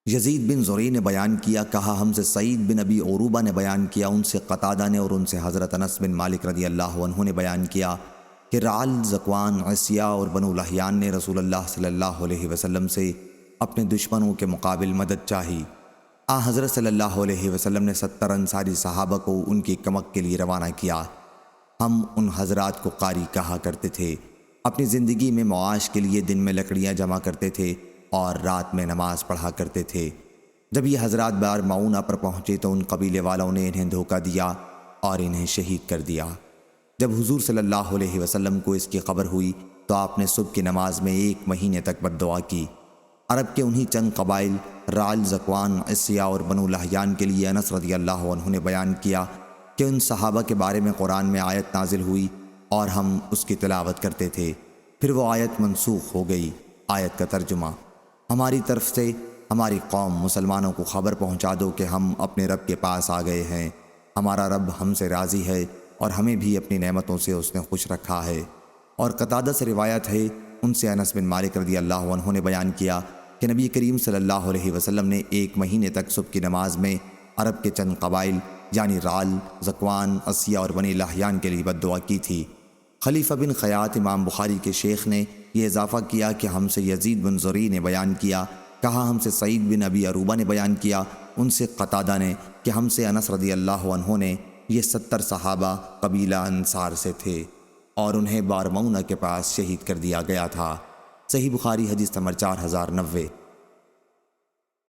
یزید بن زرع نے بیان کیا، کہا ہم سے سعید بن ابی عروبہ نے بیان کیا، ان سے قتادہ نے اور ان سے حضرت انس بن مالک رضی اللہ عنہ نے بیان کیا کہ رعل، ذکوان، عصیہ اور بنو لحیان نے رسول اللہ صلی اللہ علیہ وسلم سے اپنے دشمنوں کے مقابل مدد چاہی۔ حضرت صلی اللہ علیہ وسلم نے 70 انصاری صحابہ کو ان کی کمک کے لیے روانہ کیا۔ ہم ان حضرات کو قاری کہا کرتے تھے۔ اپنی زندگی میں معاش کے لیے دن میں لکڑیاں جمع کرتے تھے اور رات میں نماز پڑھا کرتے تھے۔ جب یہ حضرات بار معونہ پر پہنچے تو ان قبیلے والوں نے انہیں دھوکہ دیا اور انہیں شہید کر دیا۔ جب حضور صلی اللہ علیہ وسلم کو اس کی خبر ہوئی تو آپ نے صبح کی نماز میں 1 مہینے تک بد دعا کی۔ عرب کے انہی چند قبائل رعل، ذکوان، عصیہ اور بنو لحیان کے لیے انس رضی اللہ عنہ نے بیان کیا کہ ان صحابہ کے بارے میں قرآن میں آیت نازل ہوئی اور ہم اس کی تلاوت کرتے تھے، پھر وہ آیت منسوخ ہو گئی۔ آیت کا ترجمہ: ہماری طرف سے ہماری قوم مسلمانوں کو خبر پہنچا دو کہ ہم اپنے رب کے پاس آ گئے ہیں، ہمارا رب ہم سے راضی ہے اور ہمیں بھی اپنی نعمتوں سے اس نے خوش رکھا ہے۔ اور قتادہ سے روایت ہے، ان سے انس بن مالک رضی اللہ عنہ نے بیان کیا کہ نبی کریم صلی اللہ علیہ وسلم نے 1 مہینے تک صبح کی نماز میں عرب کے چند قبائل یعنی رعل، ذکوان، عصیہ اور بنی لحیان کے لیے بد دعا کی تھی۔ خلیفہ بن خیاط امام بخاری کے شیخ نے یہ اضافہ کیا کہ ہم سے یزید بن زرع نے بیان کیا، کہا ہم سے سعید بن ابی عروبہ نے بیان کیا، ان سے قتادہ نے کہ ہم سے انس رضی اللہ عنہ نے، یہ 70 صحابہ قبیلہ انصار سے تھے اور انہیں بارمعونہ کے پاس شہید کر دیا گیا تھا۔ صحیح بخاری حدیث نمبر 4090۔